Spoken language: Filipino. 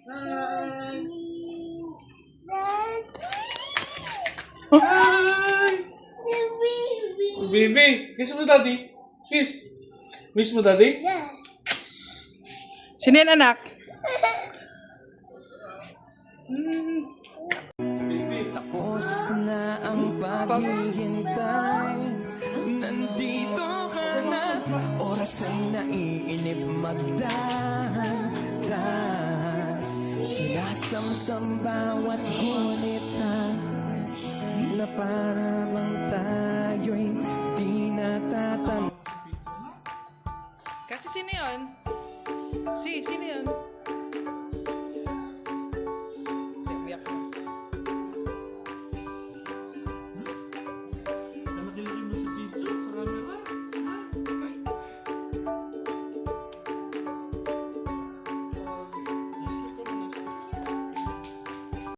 Hi! Hi! Baby! Kiss mo daddy. Kiss. Miss mo daddy? Sino yan, anak? Baby. Tapos na ang paghihintay. Nandito ka na. Oras ang naiinip magdahan. Sinasamsam bawat gunita na para bang tayo'y di natatanong. Kasi sino yun? Sino yun?